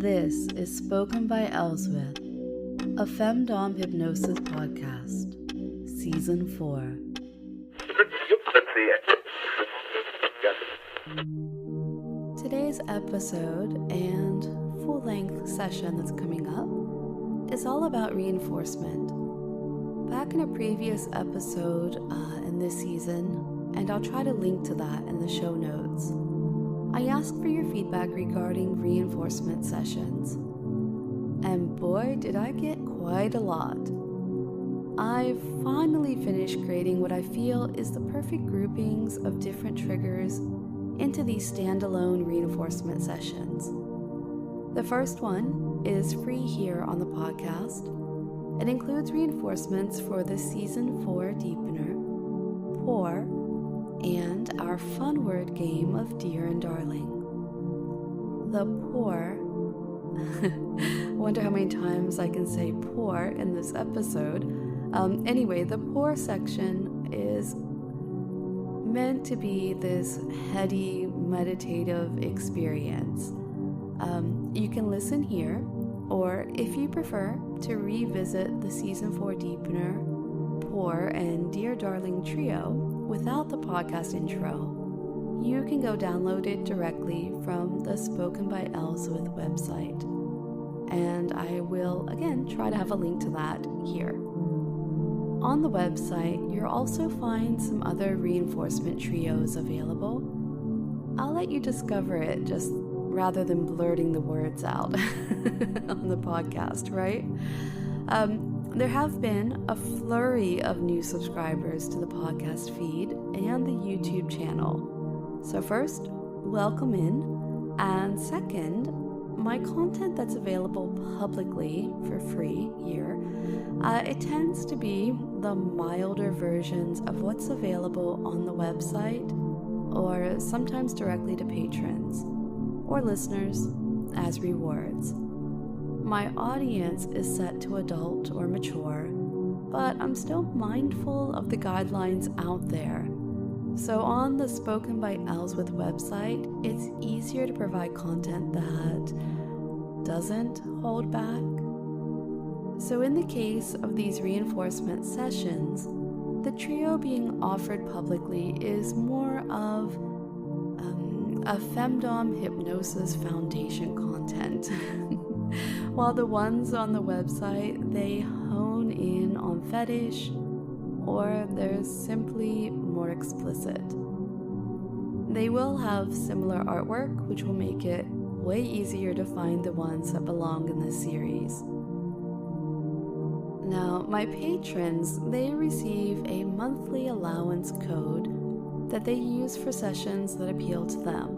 This is Spoken by Elswith, a femdom hypnosis podcast, Season 4. Today's episode and full-length session that's coming up is all about reinforcement. Back in a previous episode in this season, and I'll try to link to that in the show notes, I asked for your feedback regarding reinforcement sessions. And boy, did I get quite a lot. I've finally finished creating what I feel is the perfect groupings of different triggers into these standalone reinforcement sessions. The first one is free here on the podcast. It includes reinforcements for the Season 4 deepener, pour, and our fun word game of dear and darling. The pour, I wonder how many times I can say pour in this episode. Anyway, the pour section is meant to be this heady, meditative experience. You can listen here, or if you prefer to revisit the Season 4 deepener, pour, and dear darling trio without the podcast intro, you can go download it directly from the Spoken by Elswith website. And I will, again, try to have a link to that here. On the website, you'll also find some other reinforcement trios available. I'll let you discover it just rather than blurting the words out on the podcast, right? There have been a flurry of new subscribers to the podcast feed and the YouTube channel. So first, welcome in. And second, my content that's available publicly for free here, it tends to be the milder versions of what's available on the website, or sometimes directly to patrons or listeners as rewards. My audience is set to adult or mature, but I'm still mindful of the guidelines out there. So on the Spoken by Elswith website, it's easier to provide content that doesn't hold back. So in the case of these reinforcement sessions, the trio being offered publicly is more of a femdom hypnosis foundation content. While the ones on the website, they hone in on fetish, or they're simply more explicit. They will have similar artwork, which will make it way easier to find the ones that belong in this series. Now, my patrons, they receive a monthly allowance code that they use for sessions that appeal to them.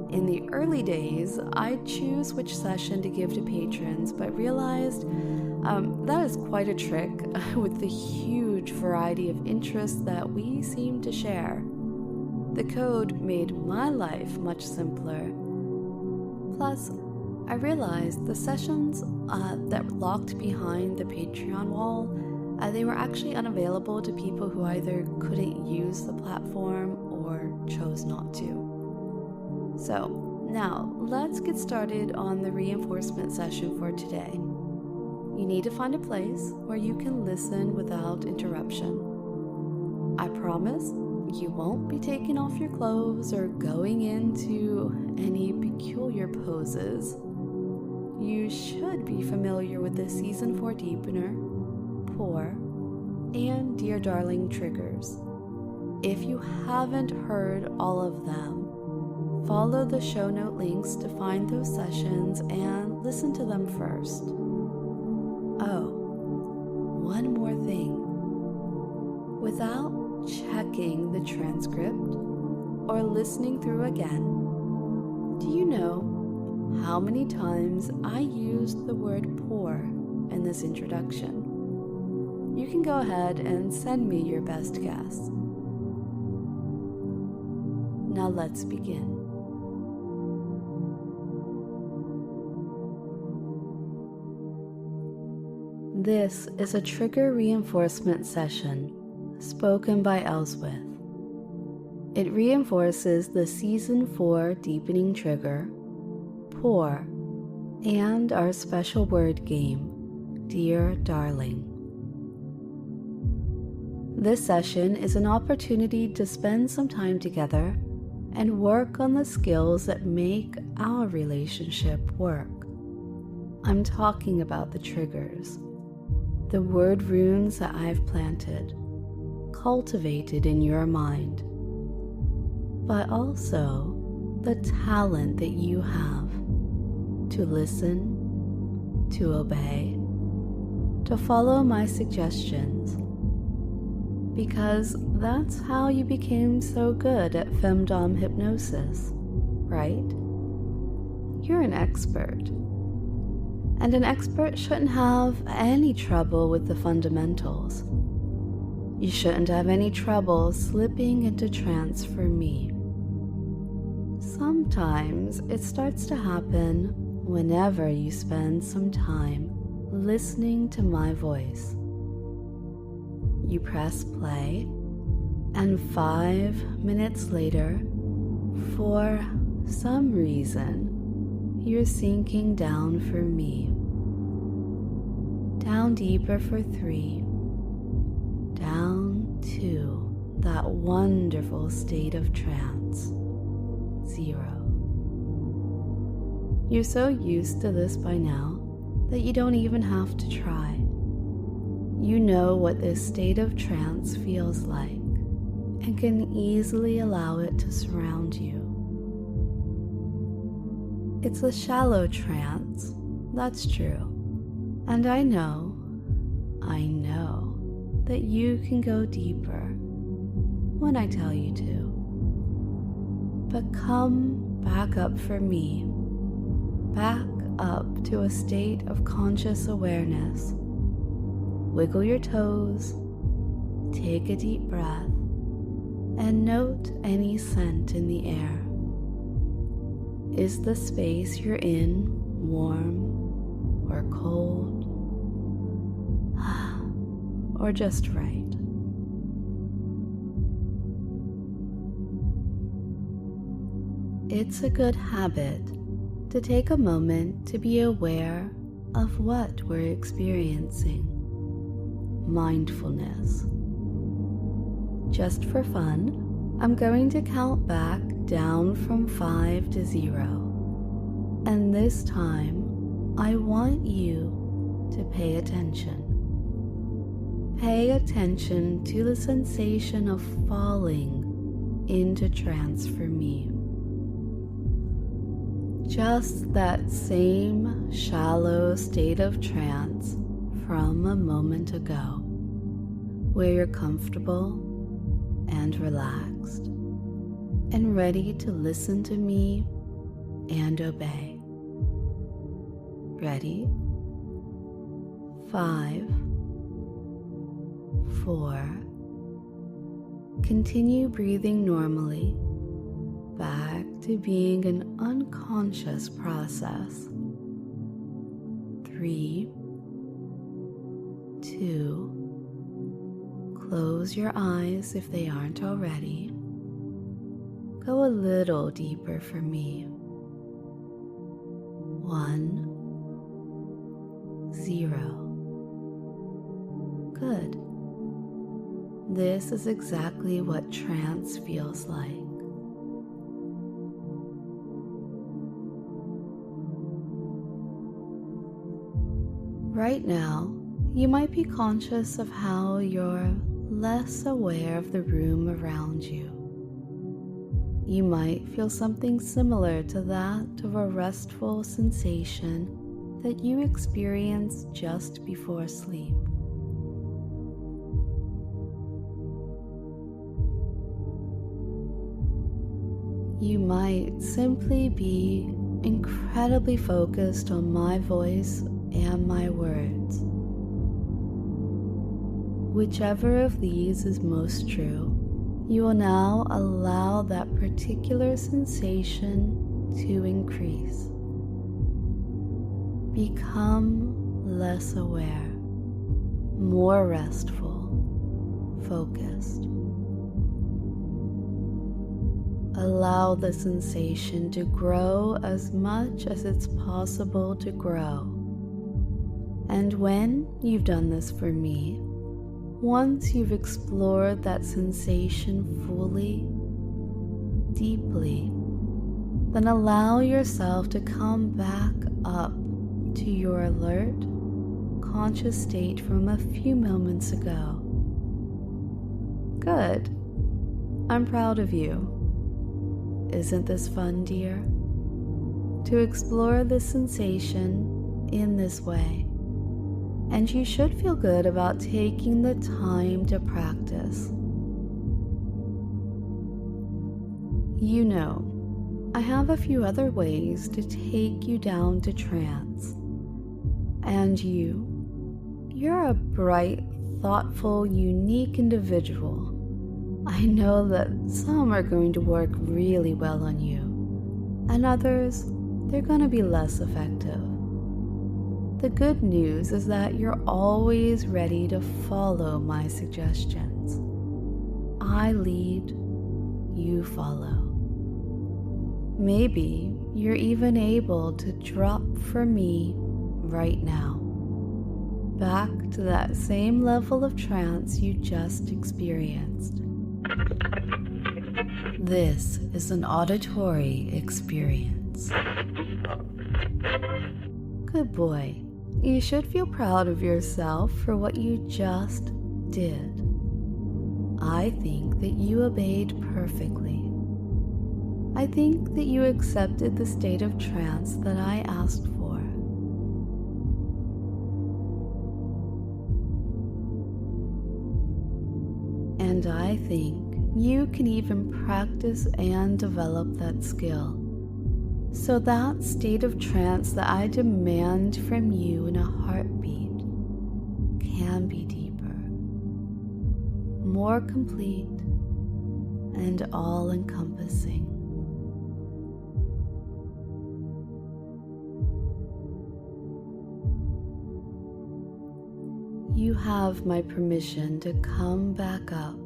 In the early days, I'd choose which session to give to patrons, but realized that is quite a trick with the huge variety of interests that we seem to share. The code made my life much simpler. Plus, I realized the sessions that were locked behind the Patreon wall, they were actually unavailable to people who either couldn't use the platform or chose not to. So, now, let's get started on the reinforcement session for today. You need to find a place where you can listen without interruption. I promise you won't be taking off your clothes or going into any peculiar poses. You should be familiar with the Season 4 deepener, pour, and dear darling triggers. If you haven't heard all of them, follow the show note links to find those sessions and listen to them first. Oh, one more thing. Without checking the transcript or listening through again, do you know how many times I used the word pour in this introduction? You can go ahead and send me your best guess. Now let's begin. This is a trigger reinforcement session, spoken by Elswith. It reinforces the Season 4 deepening trigger, pour, and our special word game, Dear Darling. This session is an opportunity to spend some time together and work on the skills that make our relationship work. I'm talking about the triggers, the word runes that I've planted, cultivated in your mind, but also the talent that you have to listen, to obey, to follow my suggestions, because that's how you became so good at femdom hypnosis, right? You're an expert. And an expert shouldn't have any trouble with the fundamentals. You shouldn't have any trouble slipping into trance for me. Sometimes it starts to happen whenever you spend some time listening to my voice. You press play, and 5 minutes later, for some reason, you're sinking down for me. Down deeper for 3, down to that wonderful state of trance, 0. You're so used to this by now that you don't even have to try. You know what this state of trance feels like and can easily allow it to surround you. It's a shallow trance, that's true. And I know that you can go deeper when I tell you to. But come back up for me, back up to a state of conscious awareness. Wiggle your toes, take a deep breath, and note any scent in the air. Is the space you're in warm or cold, or just right? It's a good habit to take a moment to be aware of what we're experiencing. Mindfulness. Just for fun, I'm going to count back down from 5 to 0. And this time, I want you to pay attention. Pay attention to the sensation of falling into trance for me. Just that same shallow state of trance from a moment ago, where you're comfortable and relaxed and ready to listen to me and obey. Ready? 5, 4. Continue breathing normally, back to being an unconscious process. 3, 2. Close your eyes if they aren't already. Go a little deeper for me. 1, 0. Good. This is exactly what trance feels like. Right now, you might be conscious of how you're less aware of the room around you. You might feel something similar to that of a restful sensation that you experience just before sleep. You might simply be incredibly focused on my voice and my words. Whichever of these is most true, you will now allow that particular sensation to increase. Become less aware, more restful, focused. Allow the sensation to grow as much as it's possible to grow. And when you've done this for me, once you've explored that sensation fully, deeply, then allow yourself to come back up to your alert, conscious state from a few moments ago. Good. I'm proud of you. Isn't this fun, dear? To explore this sensation in this way. And you should feel good about taking the time to practice. You know, I have a few other ways to take you down to trance. And you're a bright, thoughtful, unique individual. I know that some are going to work really well on you, and others, they're going to be less effective. The good news is that you're always ready to follow my suggestions. I lead, you follow. Maybe you're even able to drop for me right now, back to that same level of trance you just experienced. This is an auditory experience. Good boy. You should feel proud of yourself for what you just did. I think that you obeyed perfectly. I think that you accepted the state of trance that I asked for. And I think you can even practice and develop that skill. So that state of trance that I demand from you in a heartbeat can be deeper, more complete, and all-encompassing. You have my permission to come back up,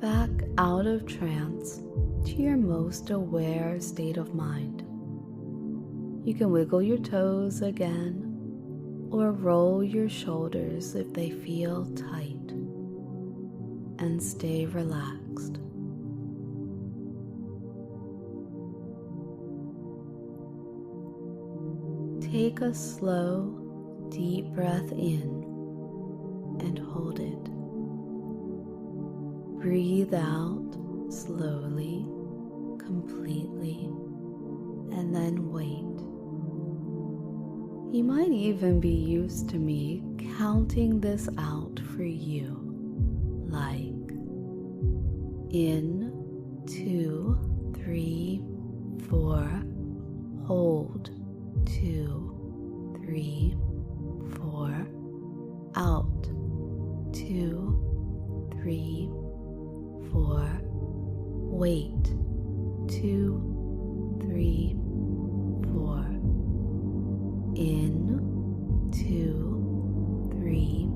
back out of trance to your most aware state of mind. You can wiggle your toes again or roll your shoulders if they feel tight, and stay relaxed. Take a slow, deep breath in and hold it. Breathe out slowly, completely, and then wait. You might even be used to me counting this out for you, like in, 2, 3, 4, hold, 2, 3, 4, out, 2, 3, 4, wait, 2, 3, 4, in, 2, 3,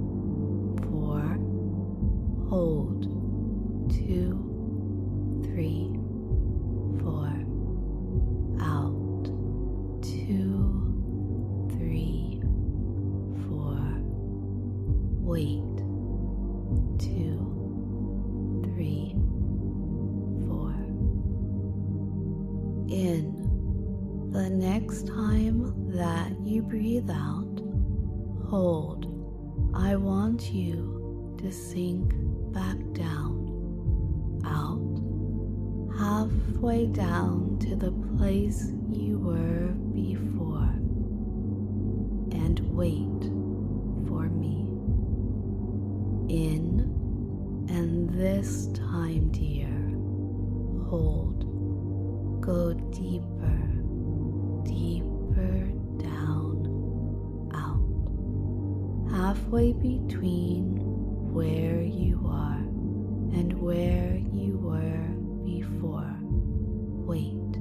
4, hold, 2, 3, 4, out, 2, 3, 4, wait, 2, 3, 4, in. The next time that you breathe out, hold. I want you to sink back down, out, halfway down to the place you were before, and wait for me. In, and this time, dear, hold. Go deeper, deeper down, out, halfway between where you are and where you were before. Wait.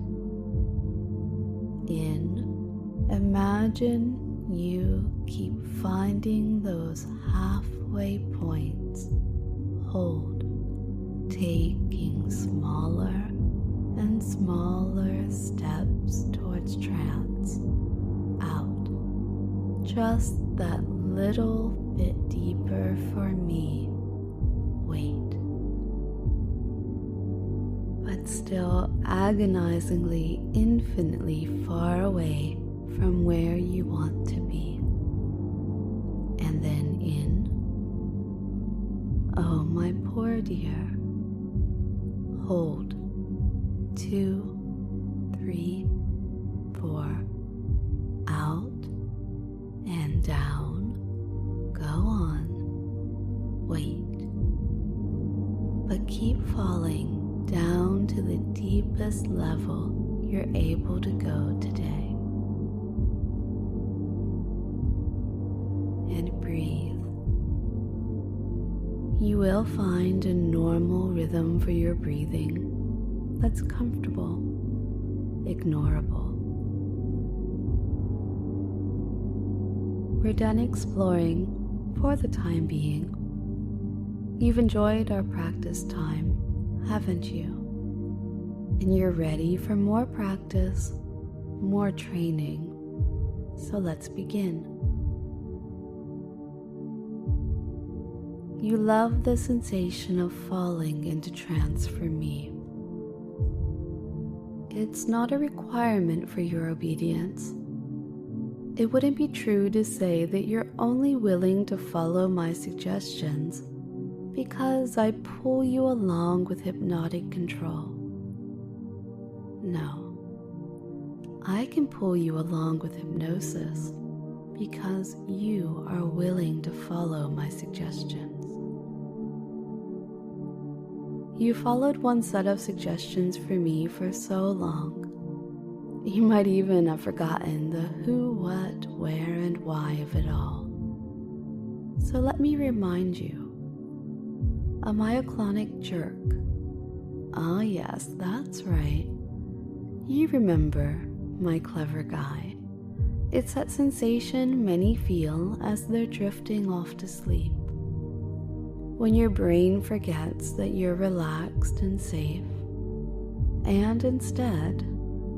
In, imagine you keep finding those halfway points. Hold, taking smaller and smaller steps towards trance. Out. Just that little bit deeper for me. Wait. But still agonizingly, infinitely far away from where you want to be. And then in. Oh, my poor dear. Hold. 2, 3, 4. Out and down. Go on. Wait. But keep falling down to the deepest level you're able to go today. And breathe. You will find a normal rhythm for your breathing that's comfortable, ignorable. We're done exploring for the time being. You've enjoyed our practice time, haven't you? And you're ready for more practice, more training. So let's begin. You love the sensation of falling into trance for me. It's not a requirement for your obedience. It wouldn't be true to say that you're only willing to follow my suggestions because I pull you along with hypnotic control. No, I can pull you along with hypnosis because you are willing to follow my suggestions. You followed one set of suggestions for me for so long. You might even have forgotten the who, what, where, and why of it all. So let me remind you. A myoclonic jerk. Ah, yes, that's right. You remember, my clever guy. It's that sensation many feel as they're drifting off to sleep. When your brain forgets that you're relaxed and safe, and instead,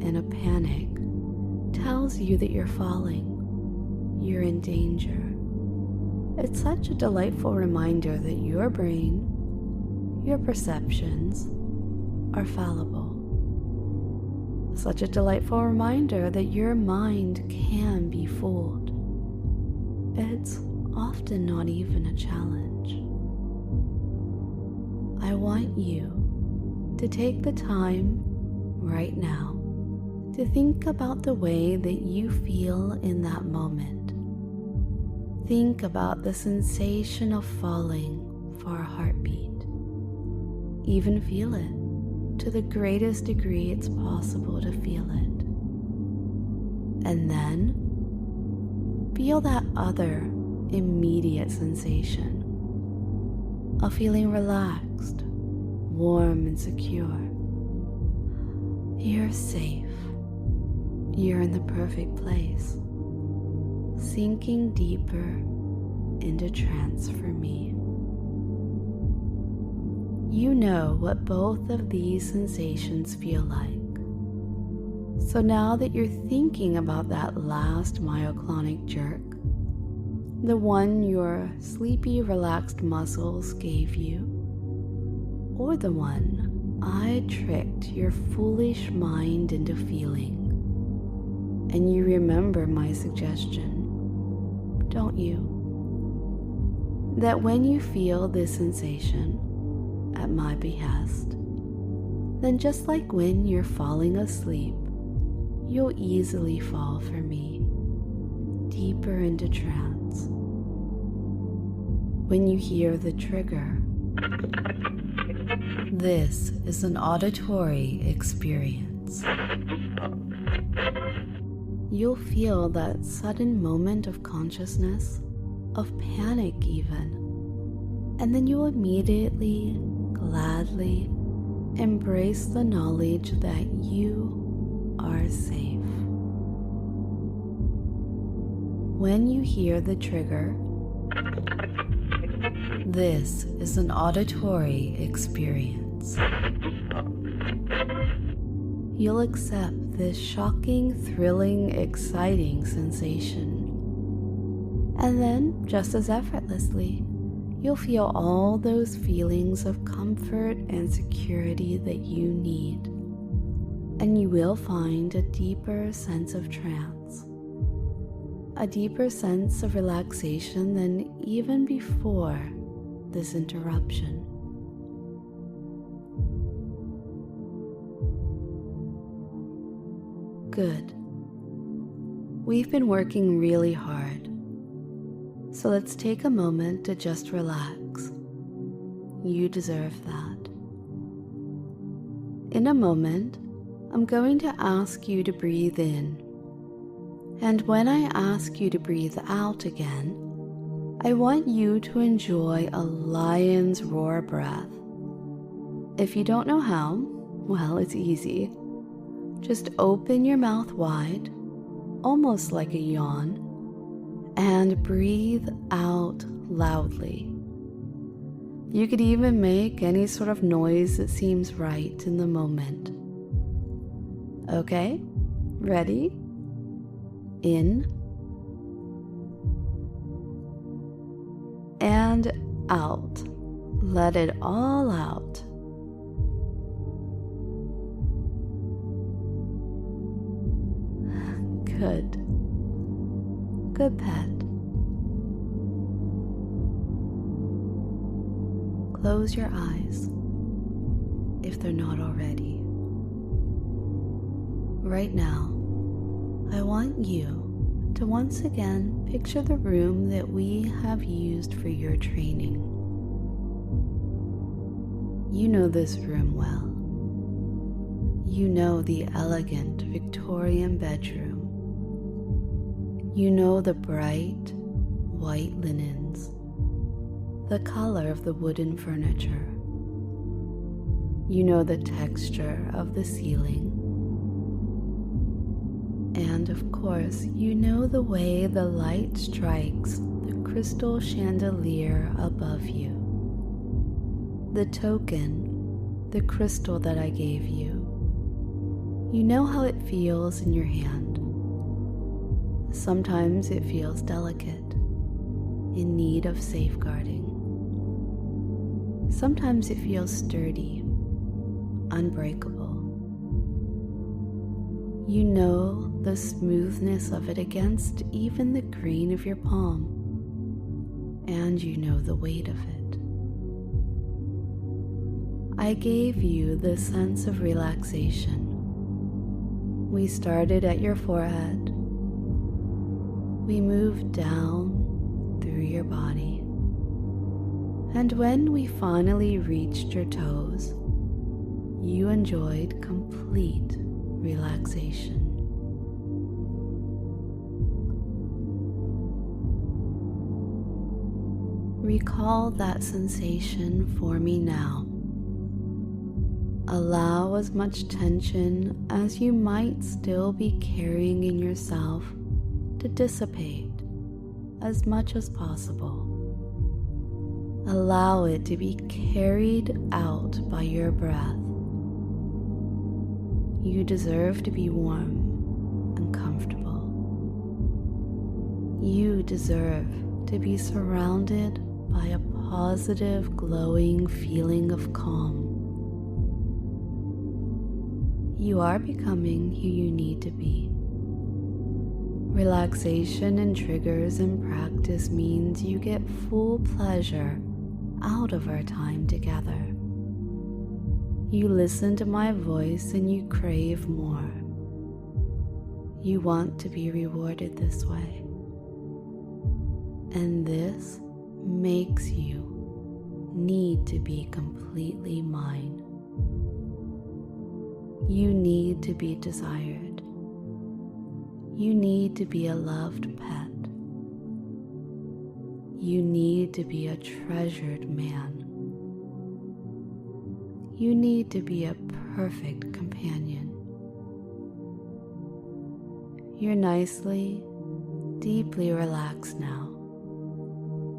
in a panic, tells you that you're falling, you're in danger. It's such a delightful reminder that your brain, your perceptions, are fallible. Such a delightful reminder that your mind can be fooled. It's often not even a challenge. I want you to take the time right now to think about the way that you feel in that moment. Think about the sensation of falling for a heartbeat. Even feel it to the greatest degree it's possible to feel it. And then feel that other immediate sensation of feeling relaxed, warm, and secure. You're safe. You're in the perfect place, sinking deeper into trance for me. You know what both of these sensations feel like. So now that you're thinking about that last myoclonic jerk, the one your sleepy, relaxed muscles gave you, or the one I tricked your foolish mind into feeling, and you remember my suggestion, don't you? That when you feel this sensation, at my behest, then just like when you're falling asleep, you'll easily fall for me, deeper into trance. When you hear the trigger, this is an auditory experience. You'll feel that sudden moment of consciousness, of panic even, and then you'll immediately, gladly embrace the knowledge that you are safe. When you hear the trigger, this is an auditory experience. you'll accept this shocking, thrilling, exciting sensation. And then, just as effortlessly, you'll feel all those feelings of comfort and security that you need. And you will find a deeper sense of trance, a deeper sense of relaxation than even before this interruption. Good. We've been working really hard, so let's take a moment to just relax. You deserve that. In a moment, I'm going to ask you to breathe in, and when I ask you to breathe out again, I want you to enjoy a lion's roar breath. If you don't know how, well, it's easy. Just open your mouth wide, almost like a yawn, and breathe out loudly. You could even make any sort of noise that seems right in the moment. Okay, ready? In and out. Let it all out. Good. Good, pet. Close your eyes, if they're not already. Right now, I want you to once again picture the room that we have used for your training. You know this room well. You know the elegant Victorian bedroom. You know the bright white linens, the color of the wooden furniture. You know the texture of the ceiling. And of course, you know the way the light strikes the crystal chandelier above you. The token, the crystal that I gave you. You know how it feels in your hand. Sometimes it feels delicate, in need of safeguarding. Sometimes it feels sturdy, unbreakable. You know the smoothness of it against even the grain of your palm, and you know the weight of it. I gave you the sense of relaxation. We started at your forehead. We moved down through your body. And when we finally reached your toes, you enjoyed complete relaxation. Recall that sensation for me now. Allow as much tension as you might still be carrying in yourself to dissipate as much as possible. Allow it to be carried out by your breath. You deserve to be warm and comfortable. You deserve to be surrounded by a positive, glowing feeling of calm. You are becoming who you need to be. Relaxation and triggers in practice means you get full pleasure out of our time together. You listen to my voice and you crave more. You want to be rewarded this way. And this makes you need to be completely mine. You need to be desired. You need to be a loved pet. You need to be a treasured man. You need to be a perfect companion. You're nicely, deeply relaxed now.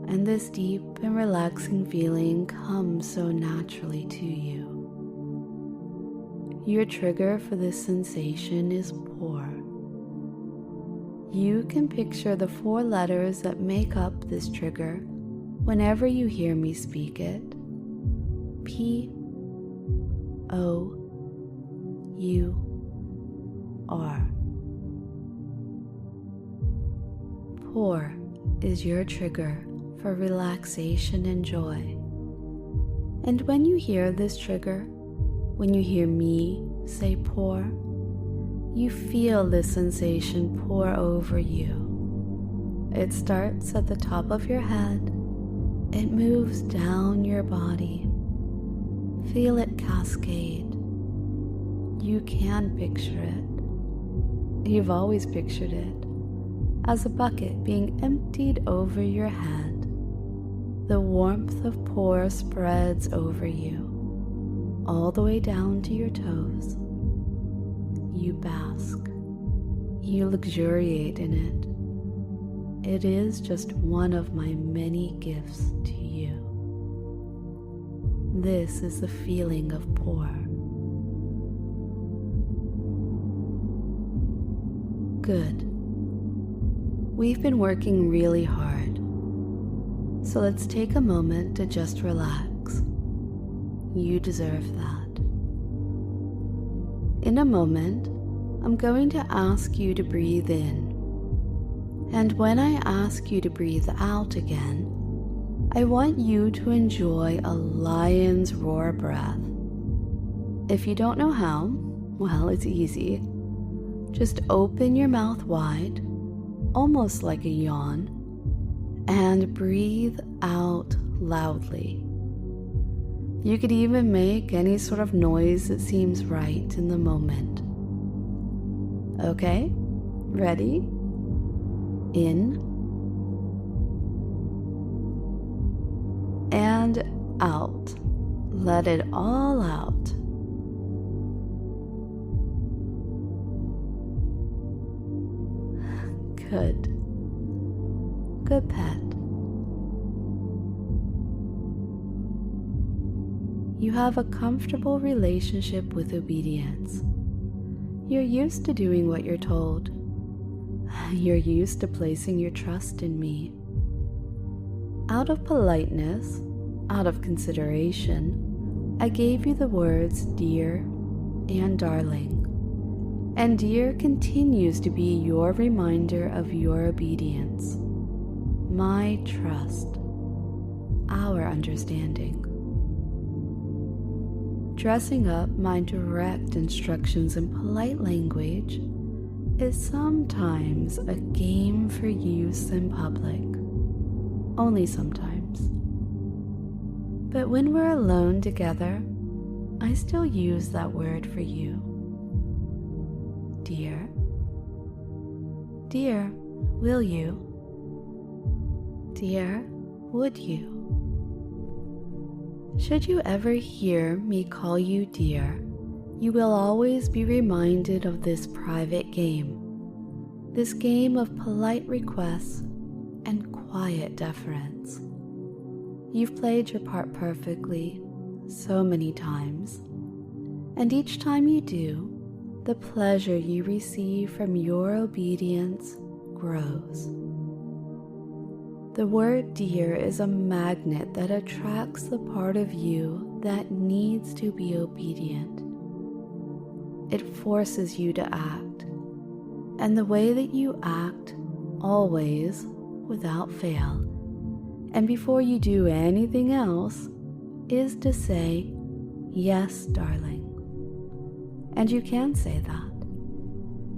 And this deep and relaxing feeling comes so naturally to you. Your trigger for this sensation is pour. You can picture the 4 letters that make up this trigger whenever you hear me speak it. P-O-U-R. Pour is your trigger for relaxation and joy. And when you hear this trigger, when you hear me say pour, you feel this sensation pour over you. It starts at the top of your head. It moves down your body. Feel it cascade. You can picture it. You've always pictured it as a bucket being emptied over your head. The warmth of pour spreads over you, all the way down to your toes. You bask. You luxuriate in it. It is just one of my many gifts to you. This is the feeling of pour. Good. We've been working really hard, so let's take a moment to just relax. You deserve that. In a moment, I'm going to ask you to breathe in. And when I ask you to breathe out again, I want you to enjoy a lion's roar breath. If you don't know how, well, it's easy. Just open your mouth wide, almost like a yawn, and breathe out loudly. You could even make any sort of noise that seems right in the moment. Okay, ready? In and out. Let it all out. Good. Good pet. You have a comfortable relationship with obedience. You're used to doing what you're told. You're used to placing your trust in me. Out of politeness, out of consideration, I gave you the words dear and darling. And dear continues to be your reminder of your obedience, my trust, our understanding. Dressing up my direct instructions in polite language is sometimes a game for use in public, only sometimes. But when we're alone together, I still use that word for you. Dear, dear, will you? Dear, would you? Should you ever hear me call you dear, you will always be reminded of this private game, this game of polite requests and quiet deference. You've played your part perfectly so many times, and each time you do, the pleasure you receive from your obedience grows. The word dear is a magnet that attracts the part of you that needs to be obedient. It forces you to act, and the way that you act, always, without fail, and before you do anything else, is to say, yes, darling. And you can say that.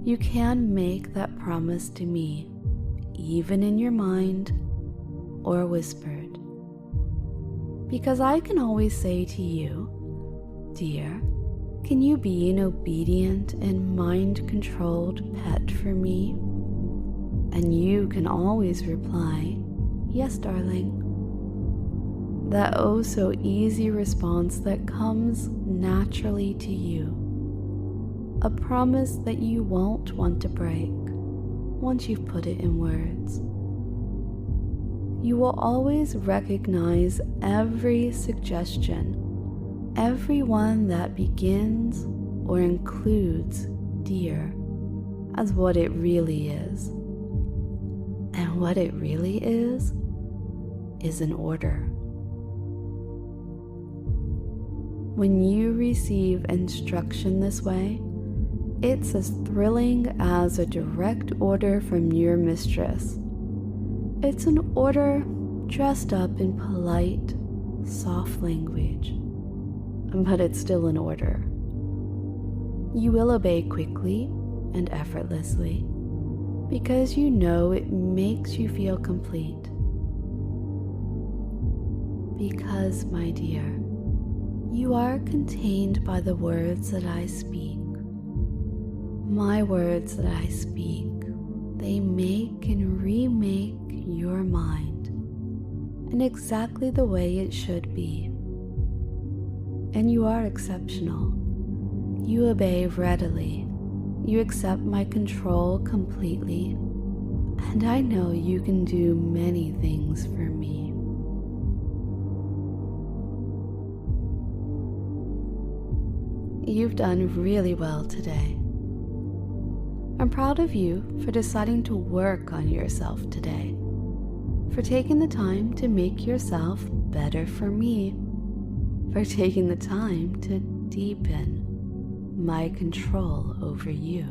You can make that promise to me, even in your mind or whispered. Because I can always say to you, dear, can you be an obedient and mind-controlled pet for me? And you can always reply, yes, darling. That oh so easy response that comes naturally to you. A promise that you won't want to break once you've put it in words. You will always recognize every suggestion, every one that begins or includes dear as what it really is. And what it really is an order. When you receive instruction this way, it's as thrilling as a direct order from your mistress. It's an order dressed up in polite, soft language, but it's still an order. You will obey quickly and effortlessly because you know it makes you feel complete. Because, my dear, you are contained by the words that I speak. My words that I speak, they make and remake your mind in exactly the way it should be. And you are exceptional. You obey readily. You accept my control completely. And I know you can do many things for me. You've done really well today. I'm proud of you for deciding to work on yourself today, for taking the time to make yourself better for me, for taking the time to deepen my control over you.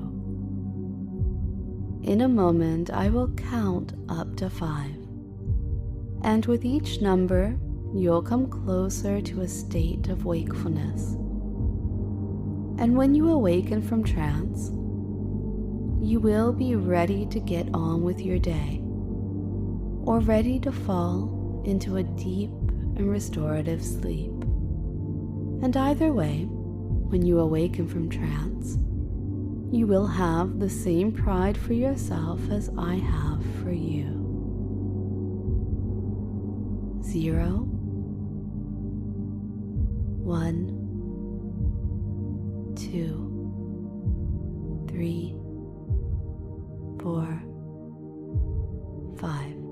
In a moment, I will count up to 5, and with each number, you'll come closer to a state of wakefulness. And when you awaken from trance, you will be ready to get on with your day, or ready to fall into a deep and restorative sleep. And either way, when you awaken from trance, you will have the same pride for yourself as I have for you. 0, 1, 2, 3, 4, 5.